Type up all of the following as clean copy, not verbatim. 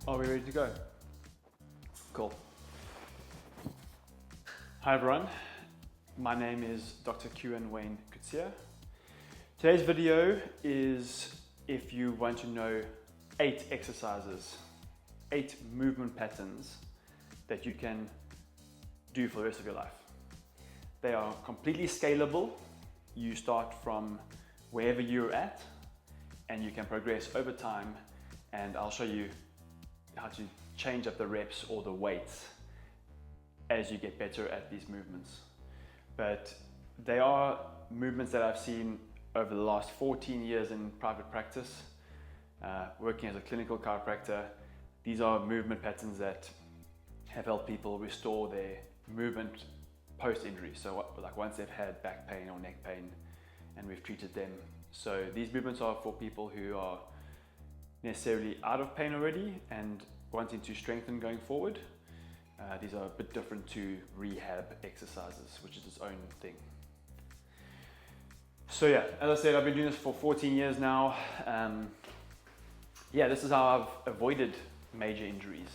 Are we ready to go? Cool. Hi everyone, my name is Dr. Cuan Wayne Coetzee. Today's video is if you want to know 8 exercises, 8 movement patterns that you can do for the rest of your life. They are completely scalable. You start from wherever you're at and you can progress over time, and I'll show you how to change up the reps or the weights as you get better at these movements. But they are movements that I've seen over the last 14 years in private practice, working as a clinical chiropractor. These are movement patterns that have helped people restore their movement post-injury. So like once they've had back pain or neck pain and we've treated them. So these movements are for people who are necessarily out of pain already and wanting to strengthen going forward. These are a bit different to rehab exercises, which is its own thing. So yeah, as I said, I've been doing this for 14 years now. This is how I've avoided major injuries.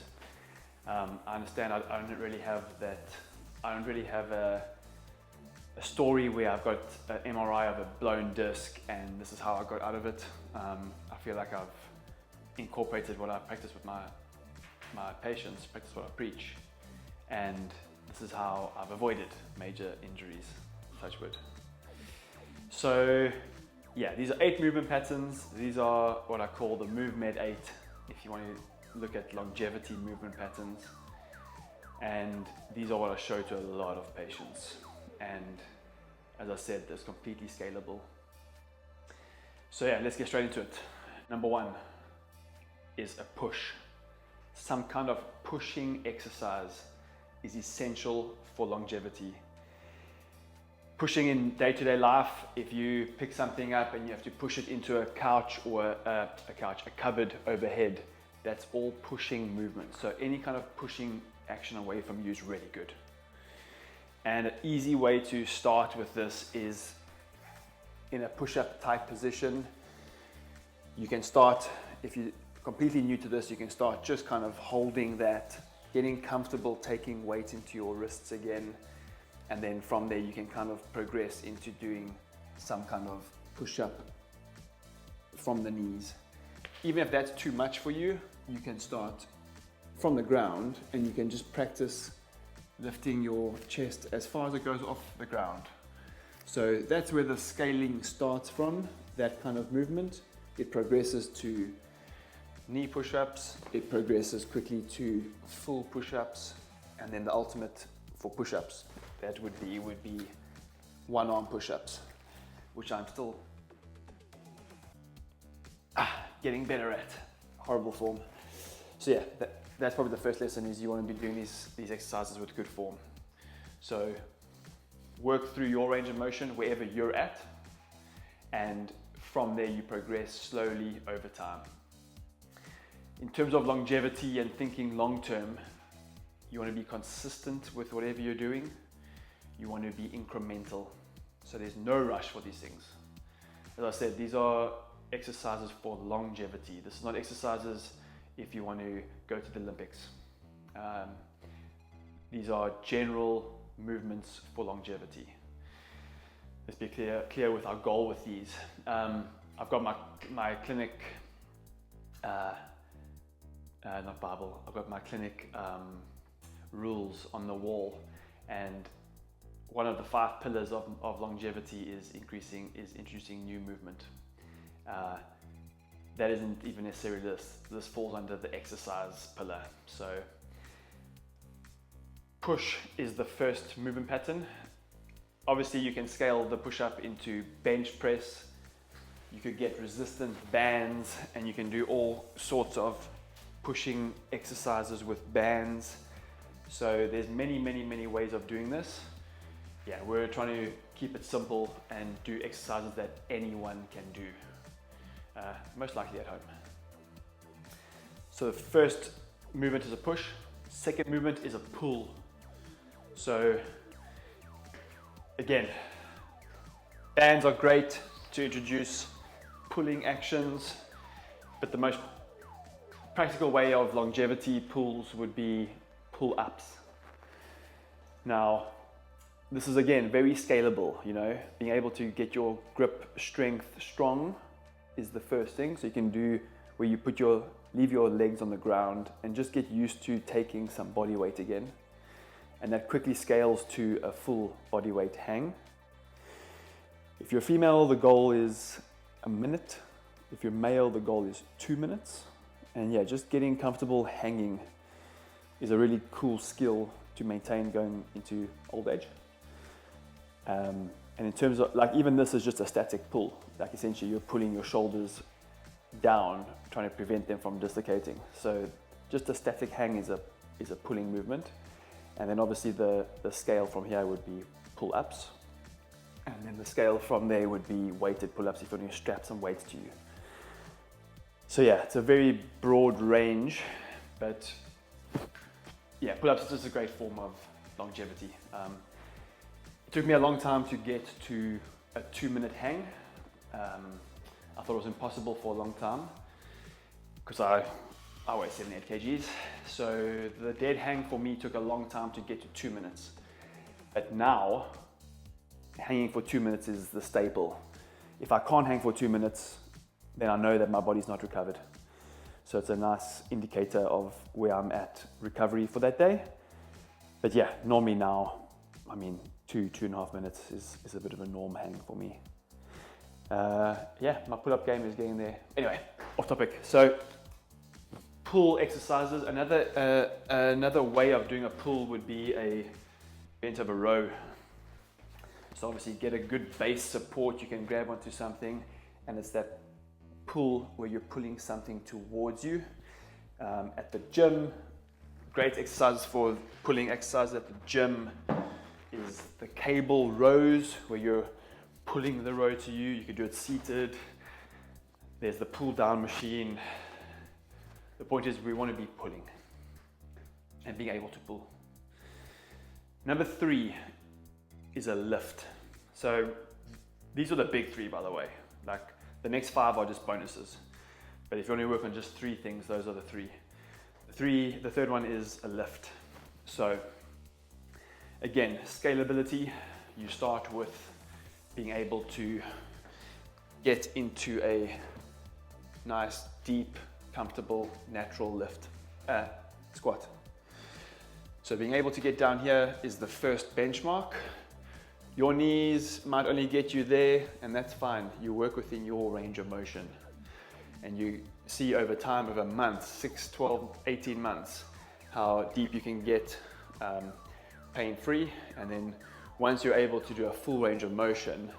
I understand I don't really have a story where I've got an MRI of a blown disc and this is how I got out of it. I feel like I've incorporated what I practice with my patients, practice what I preach, and this is how I've avoided major injuries, touch wood. So yeah, these are 8 movement patterns. These are what I call the MoveMed 8, if you want to look at longevity movement patterns. And these are what I show to a lot of patients. And as I said, they're completely scalable. So yeah, let's get straight into it. Number 1 is a push. Some kind of pushing exercise is essential for longevity. Pushing in day-to-day life, if you pick something up and you have to push it into a couch or a cupboard overhead, that's all pushing movement. So any kind of pushing action away from you is really good. And an easy way to start with this is in a push-up type position. You can start, if you're completely new to this, you can start just kind of holding that, getting comfortable, taking weight into your wrists again. And then from there, you can kind of progress into doing some kind of push-up from the knees. Even if that's too much for you, you can start from the ground and you can just practice lifting your chest as far as it goes off the ground. So that's where the scaling starts from, that kind of movement. It progresses to knee push-ups, it progresses quickly to full push-ups, and then the ultimate for push-ups, that would be one-arm push-ups, which I'm still getting better at. Horrible form. So yeah, that's probably the first lesson, is you want to be doing these exercises with good form. So work through your range of motion wherever you're at, and from there you progress slowly over time. In terms of longevity and thinking long term, you want to be consistent with whatever you're doing. You want to be incremental. So there's no rush for these things. As I said, these are exercises for longevity. This is not exercises if you want to go to the Olympics. These are general movements for longevity. Let's be clear with our goal with these. I've got my clinic, not Bible, I've got my clinic rules on the wall, and one of the 5 pillars of longevity is introducing new movement. That isn't even necessarily this falls under the exercise pillar. So push is the first movement pattern. Obviously you can scale the push-up into bench press. You could get resistant bands and you can do all sorts of pushing exercises with bands. So there's many ways of doing this. Yeah, we're trying to keep it simple and do exercises that anyone can do, most likely at home. So the first movement is a push. Second movement is a pull. So again, bands are great to introduce pulling actions, but the most practical way of longevity pulls would be pull-ups. Now, this is again very scalable, you know, being able to get your grip strength strong is the first thing. So you can do where you leave your legs on the ground and just get used to taking some body weight again. And that quickly scales to a full body weight hang. If you're female, the goal is a minute. If you're male, the goal is 2 minutes. And yeah, just getting comfortable hanging is a really cool skill to maintain going into old age. And in terms of, like, even this is just a static pull. Like, essentially you're pulling your shoulders down, trying to prevent them from dislocating. So just a static hang is a pulling movement. And then obviously the scale from here would be pull-ups. And then the scale from there would be weighted pull-ups if you want to strap some weights to you. So yeah, it's a very broad range, but yeah, pull-ups is just a great form of longevity. It took me a long time to get to a 2-minute hang. I thought it was impossible for a long time because I weigh 78 kgs. So the dead hang for me took a long time to get to 2 minutes. But now, hanging for 2 minutes is the staple. If I can't hang for 2 minutes, then I know that my body's not recovered. So it's a nice indicator of where I'm at recovery for that day. But yeah, normally now, I mean, 2.5 minutes is a bit of a norm hang for me. Yeah, my pull-up game is getting there. Anyway, off topic. So pull exercises. Another way of doing a pull would be a bent over row. So obviously get a good base support. You can grab onto something, and it's that pull where you're pulling something towards you. At the gym, great exercises for pulling exercises at the gym is the cable rows where you're pulling the row to you. You could do it seated. There's the pull down machine. The point is we want to be pulling and being able to pull. Number 3 is a lift. So these are the big 3, by the way. Like the next 5 are just bonuses. But if you want to work on just 3 things, those are the 3. The third one is a lift. So again, scalability. You start with being able to get into a nice, deep, comfortable, natural lift, squat. So being able to get down here is the first benchmark. Your knees might only get you there, and that's fine. You work within your range of motion. And you see over time, over months, 6, 12, 18 months, how deep you can get pain-free. And then once you're able to do a full range of motion,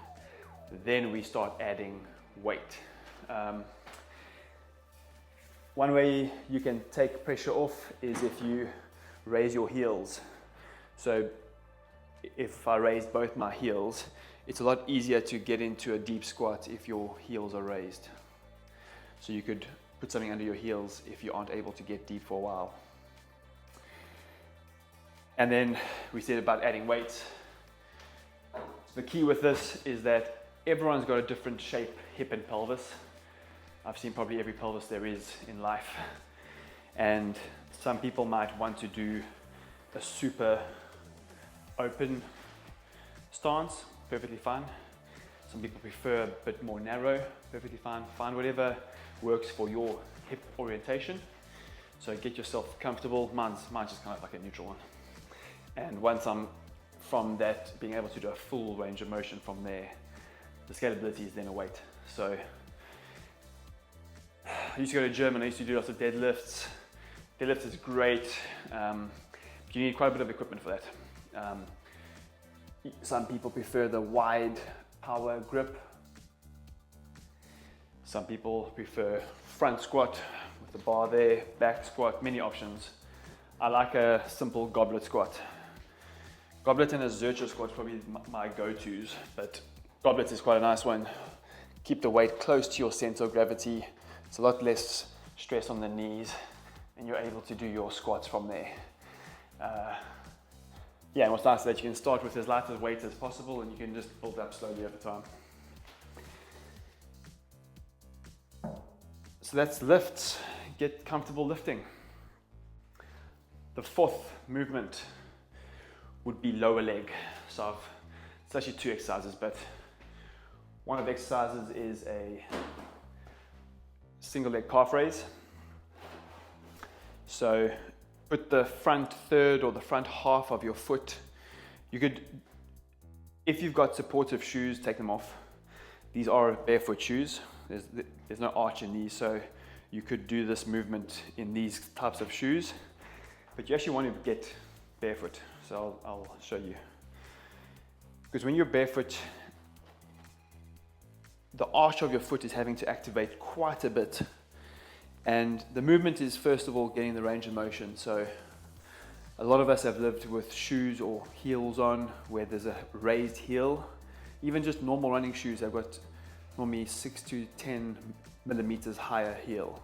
then we start adding weight. One way you can take pressure off is if you raise your heels. So if I raise both my heels, it's a lot easier to get into a deep squat if your heels are raised. So you could put something under your heels if you aren't able to get deep for a while. And then we said about adding weights. The key with this is that everyone's got a different shape, hip and pelvis. I've seen probably every pelvis there is in life. And some people might want to do a super open stance, perfectly fine. Some people prefer a bit more narrow, perfectly fine. Find whatever works for your hip orientation. So get yourself comfortable. Mine's just kind of like a neutral one. And once I'm from that, being able to do a full range of motion from there, the scalability is then a weight. So I used to go to the gym and I used to do lots of deadlifts. Deadlift is great. You need quite a bit of equipment for that. Some people prefer the wide power grip. Some people prefer front squat with the bar there, back squat, many options. I like a simple goblet squat. Goblet and a Zercher squat is probably my go-tos, but goblet is quite a nice one. Keep the weight close to your center of gravity. It's a lot less stress on the knees, and you're able to do your squats from there. Yeah, and what's nice is that you can start with as light a weight as possible, and you can just build up slowly over time. So that's lifts. get comfortable lifting. The fourth movement would be lower leg. So it's actually two exercises, but one of the exercises is a single leg calf raise. So put the front third or the front half of your foot. You could, if you've got supportive shoes, take them off. These are barefoot shoes. There's no arch in these, so you could do this movement in these types of shoes, but you actually want to get barefoot. So I'll show you. Because when you're barefoot, the arch of your foot is having to activate quite a bit. And the movement is, first of all, getting the range of motion. So a lot of us have lived with shoes or heels on where there's a raised heel. Even just normal running shoes have got normally 6 to 10 millimeters higher heel.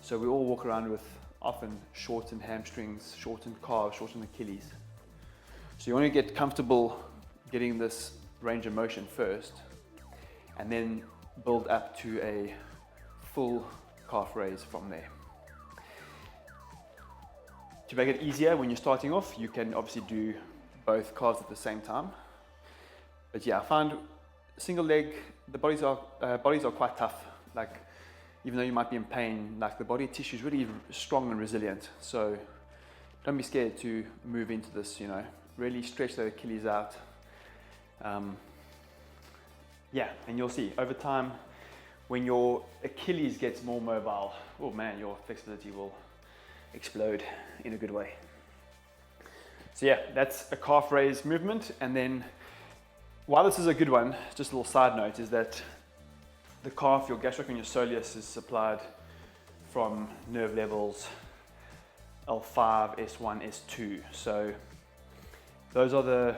So we all walk around with often shortened hamstrings, shortened calves, shortened Achilles. So you want to get comfortable getting this range of motion first, and then build up to a full calf raise from there. To make it easier when you're starting off, you can obviously do both calves at the same time. But yeah, I found single leg, the bodies are quite tough. Like, even though you might be in pain, like the body tissue is really strong and resilient. So don't be scared to move into this, you know, really stretch the Achilles out. Yeah, and you'll see over time, when your Achilles gets more mobile, oh man, your flexibility will explode in a good way. So yeah, that's a calf raise movement. And then, while this is a good one, just a little side note is that the calf, your gastrocnemius soleus, is supplied from nerve levels L5, S1, S2. So those are the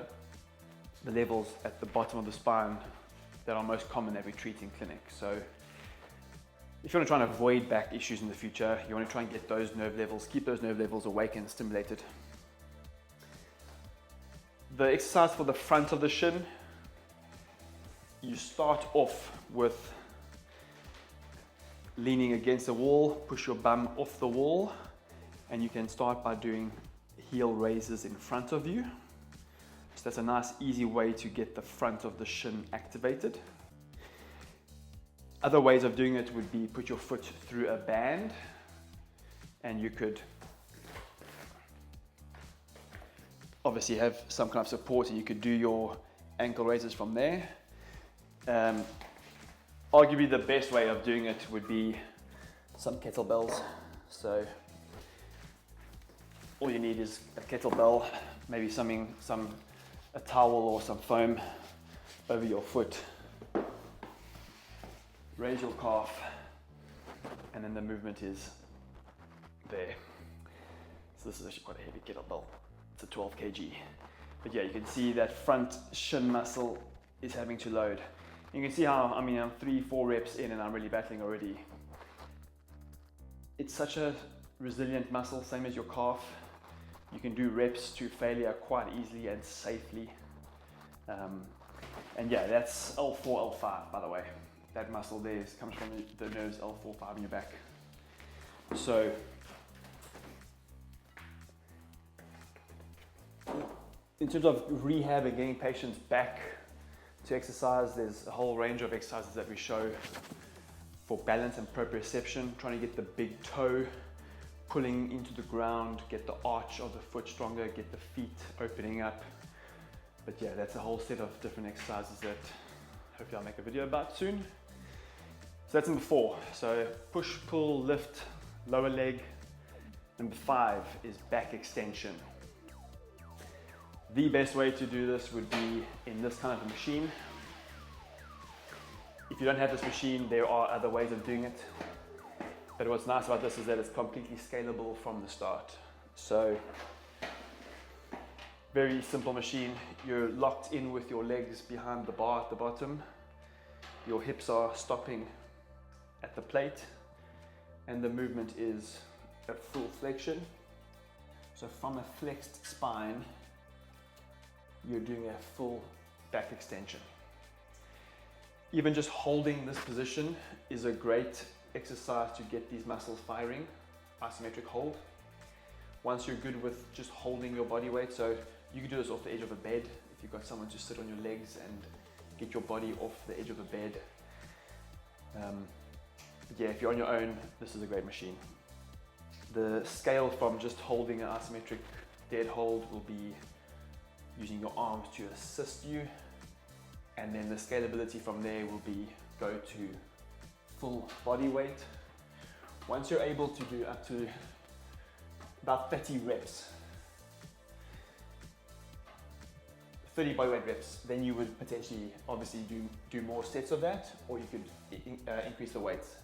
levels at the bottom of the spine that are most common that we treat in clinic. So if you want to try and avoid back issues in the future, you want to try and get those nerve levels, keep those nerve levels awake and stimulated. The exercise for the front of the shin, you start off with leaning against the wall, push your bum off the wall, and you can start by doing heel raises in front of you. So that's a nice easy way to get the front of the shin activated. Other ways of doing it would be put your foot through a band, and you could obviously have some kind of support, and you could do your ankle raises from there. Arguably the best way of doing it would be some kettlebells. So all you need is a kettlebell, maybe a towel or some foam over your foot. Raise your calf, and then the movement is there. So this is actually quite a heavy kettlebell. It's a 12 kg. But yeah, you can see that front shin muscle is having to load. You can see how, I'm 3-4 reps in and I'm really battling already. It's such a resilient muscle, same as your calf. You can do reps to failure quite easily and safely. And yeah, that's L4, L5, by the way. That muscle there comes from the nerves L4, 5 in your back. So in terms of rehab and getting patients back to exercise, there's a whole range of exercises that we show for balance and proprioception, trying to get the big toe pulling into the ground, get the arch of the foot stronger, get the feet opening up. But yeah, that's a whole set of different exercises that hopefully I'll make a video about soon. So that's number 4. So push, pull, lift, lower leg. Number 5 is back extension. The best way to do this would be in this kind of a machine. If you don't have this machine, there are other ways of doing it. But what's nice about this is that it's completely scalable from the start. So, very simple machine. You're locked in with your legs behind the bar at the bottom. Your hips are stopping at the plate, and the movement is a full flexion. So from a flexed spine, you're doing a full back extension. Even just holding this position is a great exercise to get these muscles firing, isometric hold. Once you're good with just holding your body weight, so you can do this off the edge of a bed if you've got someone to sit on your legs and get your body off the edge of a bed. Yeah, if you're on your own, this is a great machine. The scale from just holding an isometric dead hold will be using your arms to assist you, and then the scalability from there will be go to full body weight. Once you're able to do up to about 30 reps, 30 body weight reps, then you would potentially obviously do more sets of that, or you could increase the weights.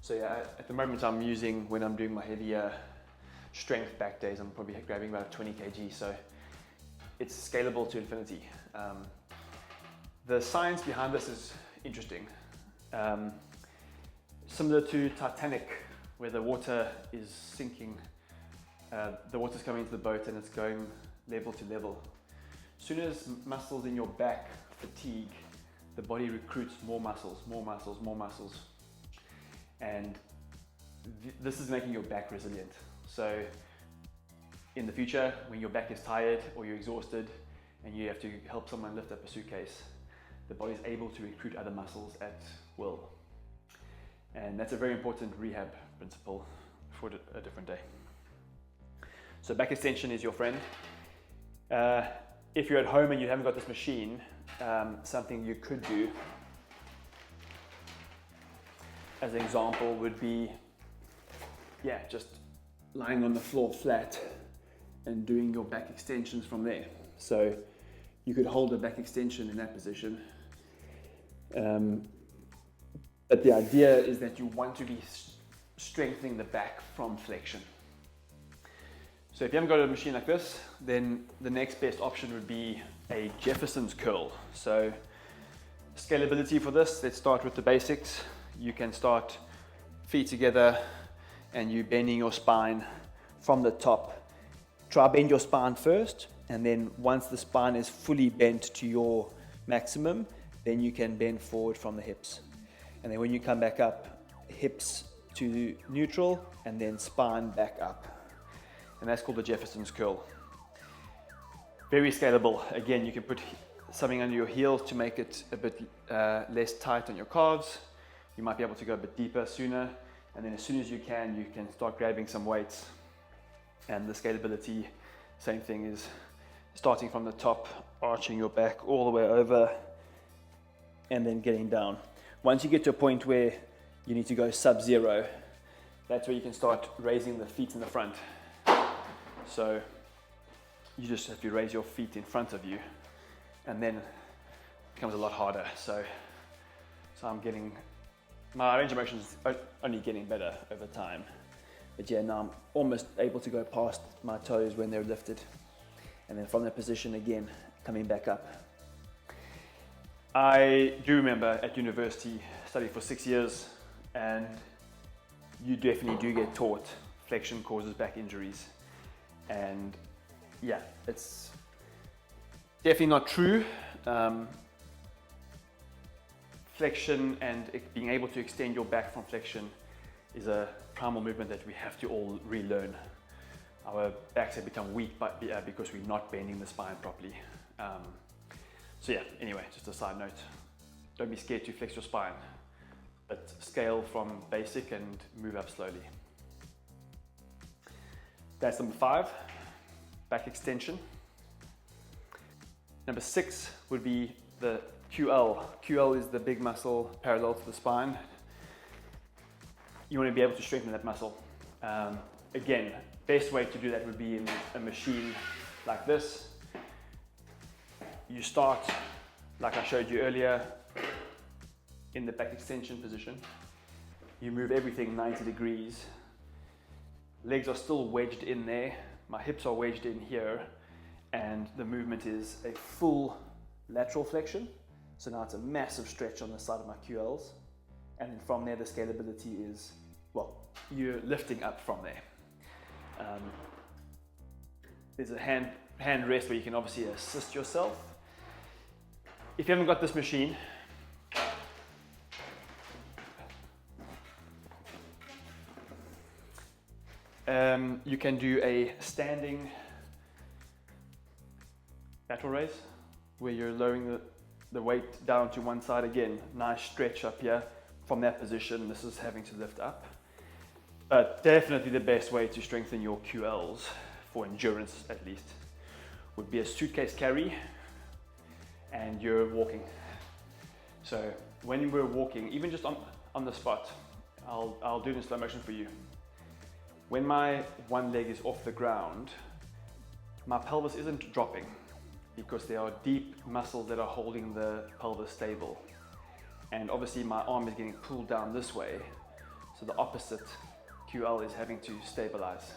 So yeah, at the moment I'm using, when I'm doing my heavier strength back days, I'm probably grabbing about 20 kg, so it's scalable to infinity. The science behind this is interesting. Similar to Titanic, where the water is sinking, the water's coming into the boat and it's going level to level. As soon as muscles in your back fatigue, the body recruits more muscles, more muscles, more muscles. And this is making your back resilient. So in the future, when your back is tired or you're exhausted and you have to help someone lift up a suitcase, the body is able to recruit other muscles at will. And that's a very important rehab principle for a different day. So back extension is your friend. If you're at home and you haven't got this machine, something you could do as an example would be, just lying on the floor flat and doing your back extensions from there. So you could hold a back extension in that position. But the idea is that you want to be strengthening the back from flexion. So if you haven't got a machine like this, then the next best option would be a Jefferson's curl. So scalability for this, let's start with the basics. You can start feet together and you bending your spine from the top. Try bend your spine first, and then once the spine is fully bent to your maximum, then you can bend forward from the hips. And then when you come back up, hips to neutral and then spine back up. And that's called the Jefferson's curl. Very scalable. Again, you can put something under your heels to make it a bit less tight on your calves. You might be able to go a bit deeper sooner, and then as soon as you can start grabbing some weights. And the scalability, same thing, is starting from the top, arching your back all the way over, and then getting down. Once you get to a point where you need to go sub-zero, that's where you can start raising the feet in the front. So you just have to raise your feet in front of you, and then it becomes a lot harder. So I'm getting, my range of motion is only getting better over time. But yeah, now I'm almost able to go past my toes when they're lifted. And then from that position again, coming back up. I do remember at university, studied for 6 years, and you definitely do get taught flexion causes back injuries. And yeah, it's definitely not true. Flexion and being able to extend your back from flexion is a primal movement that we have to all relearn. Our backs have become weak because we're not bending the spine properly. So yeah, anyway, just a side note. Don't be scared to flex your spine, but scale from basic and move up slowly. That's number 5, back extension. Number 6 would be the QL. QL is the big muscle parallel to the spine. You want to be able to strengthen that muscle. Again, best way to do that would be in a machine like this. You start, like I showed you earlier, in the back extension position. You move everything 90 degrees. Legs are still wedged in there. My hips are wedged in here. And the movement is a full lateral flexion. So now it's a massive stretch on the side of my QLs. And then from there, the scalability is, well, you're lifting up from there. There's a hand rest where you can obviously assist yourself. If you haven't got this machine, You can do a standing lateral raise where you're lowering the weight down to one side again. Nice stretch up here from that position. This is having to lift up. But definitely the best way to strengthen your QLs, for endurance at least, would be a suitcase carry and you're walking. So when we're walking, even just on the spot, I'll do it in slow motion for you. When my one leg is off the ground, my pelvis isn't dropping because there are deep muscles that are holding the pelvis stable. And obviously my arm is getting pulled down this way, so the opposite QL is having to stabilize.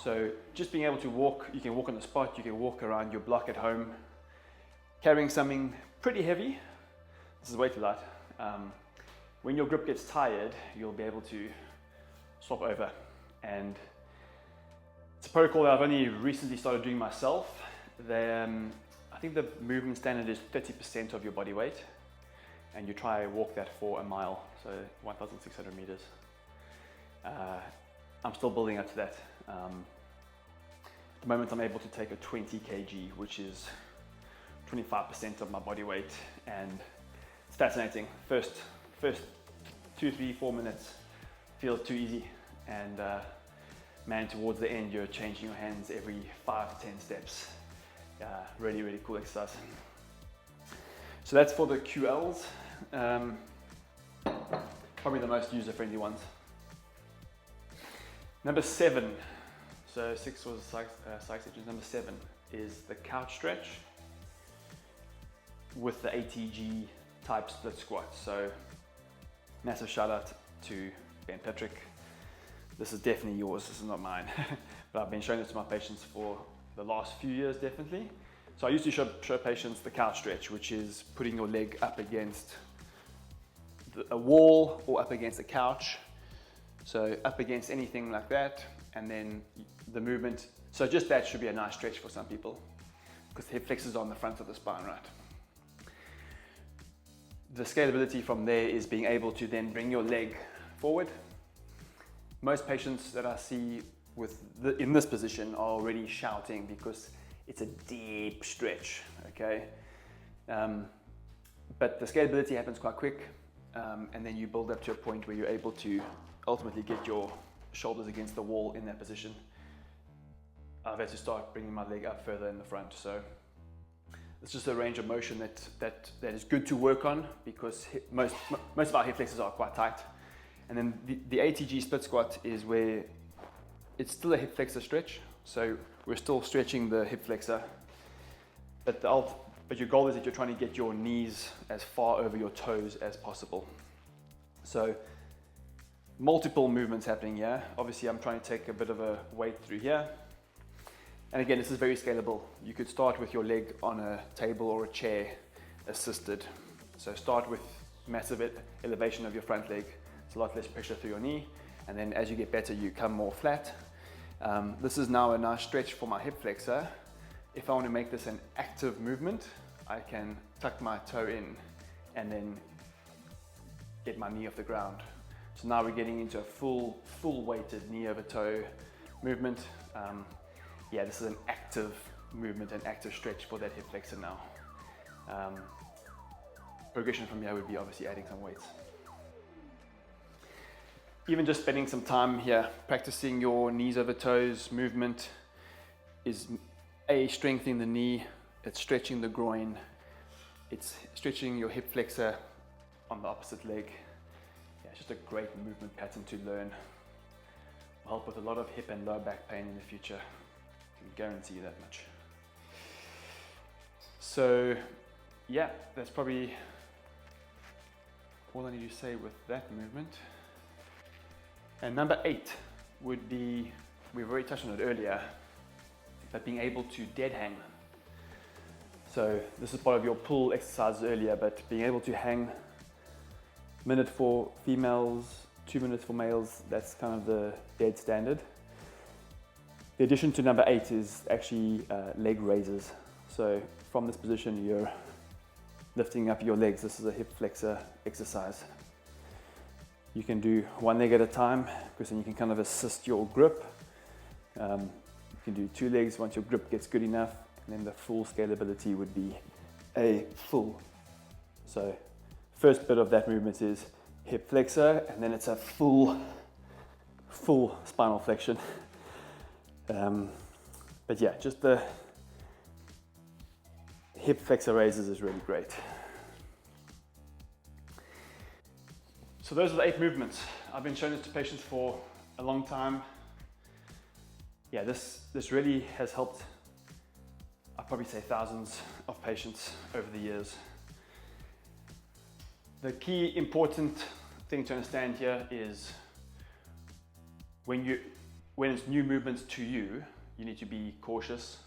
So just being able to walk, you can walk on the spot, you can walk around your block at home, carrying something pretty heavy. This is way too light. When your grip gets tired, you'll be able to swap over. And it's a protocol that I've only recently started doing myself. I think the movement standard is 30% of your body weight, and you try walk that for a mile, so 1,600 meters. I'm still building up to that. At the moment I'm able to take a 20 kg, which is 25% of my body weight, and it's fascinating. First 2, 3, 4 minutes feels too easy, and man, towards the end you're changing your hands every 5 to 10 steps. Really, really cool exercise. So that's for the QLs, probably the most user-friendly ones. Number 7, so 6 was side stretches. Number 7 is the couch stretch with the ATG type split squat. So massive shout out to Ben Patrick. This is definitely yours, this is not mine. But I've been showing this to my patients for the last few years, definitely. So I used to show patients the couch stretch, which is putting your leg up against a wall or up against a couch. So up against anything like that, and then the movement. So just that should be a nice stretch for some people, because the hip flexors are on the front of the spine, right? The scalability from there is being able to then bring your leg forward. Most patients that I see in this position are already shouting because it's a deep stretch, okay? But the scalability happens quite quick, and then you build up to a point where you're able to ultimately get your shoulders against the wall in that position. I've had to start bringing my leg up further in the front, so it's just a range of motion that is good to work on, because most of our hip flexors are quite tight. And then the ATG split squat is where it's still a hip flexor stretch, so we're still stretching the hip flexor, but your goal is that you're trying to get your knees as far over your toes as possible. So multiple movements happening here. Obviously I'm trying to take a bit of a weight through here. And again, this is very scalable. You could start with your leg on a table or a chair assisted. So start with massive elevation of your front leg. It's a lot less pressure through your knee. And then as you get better, you come more flat. This is now a nice stretch for my hip flexor. If I want to make this an active movement, I can tuck my toe in and then get my knee off the ground. So now we're getting into a full weighted knee over toe movement. Yeah, this is an active movement, an active stretch for that hip flexor now. Progression from here would be obviously adding some weights. Even just spending some time here practicing your knees over toes movement is strengthening the knee, it's stretching the groin, it's stretching your hip flexor on the opposite leg. Yeah, it's just a great movement pattern to learn. Will help with a lot of hip and lower back pain in the future. I can guarantee you that much. So yeah, that's probably all I need to say with that movement. And number 8 would be, we've already touched on it earlier, but being able to dead hang. So this is part of your pull exercises earlier, but being able to hang, minute for females, 2 minutes for males, that's kind of the dead standard. The addition to number 8 is actually leg raises. So from this position, you're lifting up your legs. This is a hip flexor exercise. You can do one leg at a time because then you can kind of assist your grip. You can do two legs once your grip gets good enough, and then the full scalability would be a full. So first bit of that movement is hip flexor, and then it's a full spinal flexion. But yeah, just the hip flexor raises is really great. So those are the 8 movements. I've been showing this to patients for a long time. Yeah, this really has helped, I'd probably say, thousands of patients over the years. The key important thing to understand here is when it's new movements to you, you need to be cautious,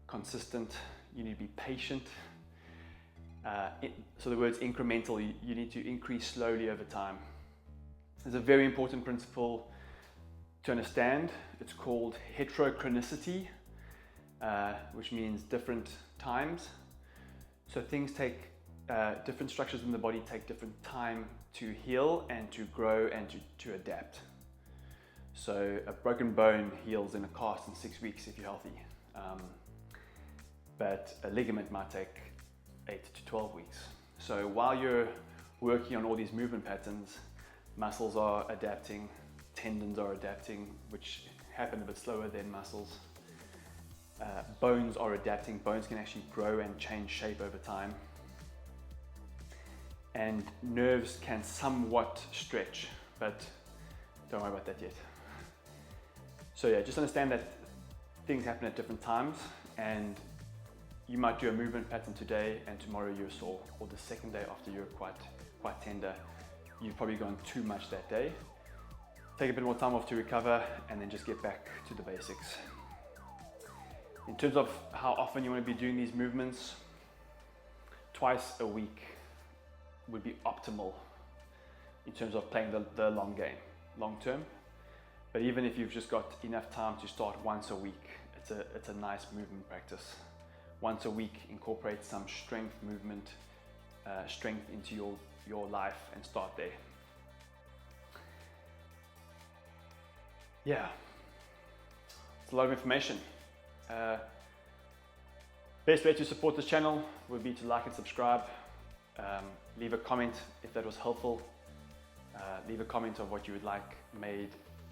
consistent, you need to be patient. So the word's incremental, you need to increase slowly over time. There's a very important principle to understand. It's called heterochronicity, which means different times. So things take, different structures in the body take different time to heal and to grow and to adapt. So a broken bone heals in a cast in 6 weeks if you're healthy. But a ligament might take 8 to 12 weeks. So while you're working on all these movement patterns, muscles are adapting, tendons are adapting, which happen a bit slower than muscles. Bones are adapting. Bones can actually grow and change shape over time. And nerves can somewhat stretch, but don't worry about that yet. So yeah, just understand that things happen at different times, and you might do a movement pattern today and tomorrow you're sore, or the second day after you're quite tender. You've probably gone too much that day. Take a bit more time off to recover and then just get back to the basics. In terms of how often you want to be doing these movements, twice a week would be optimal in terms of playing the long game, long term. But even if you've just got enough time to start once a week, it's a nice movement practice. Once a week, incorporate some strength movement, strength into your life, and start there. Yeah, it's a lot of information. Best way to support this channel would be to like and subscribe. Leave a comment if that was helpful. Leave a comment of what you would like made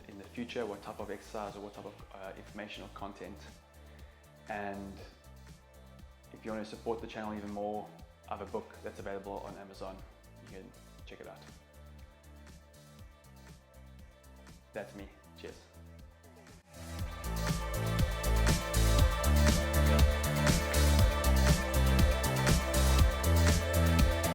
in the future, what type of exercise or what type of information or content. And if you want to support the channel even more, I have a book that's available on Amazon. You can check it out. That's me. Cheers.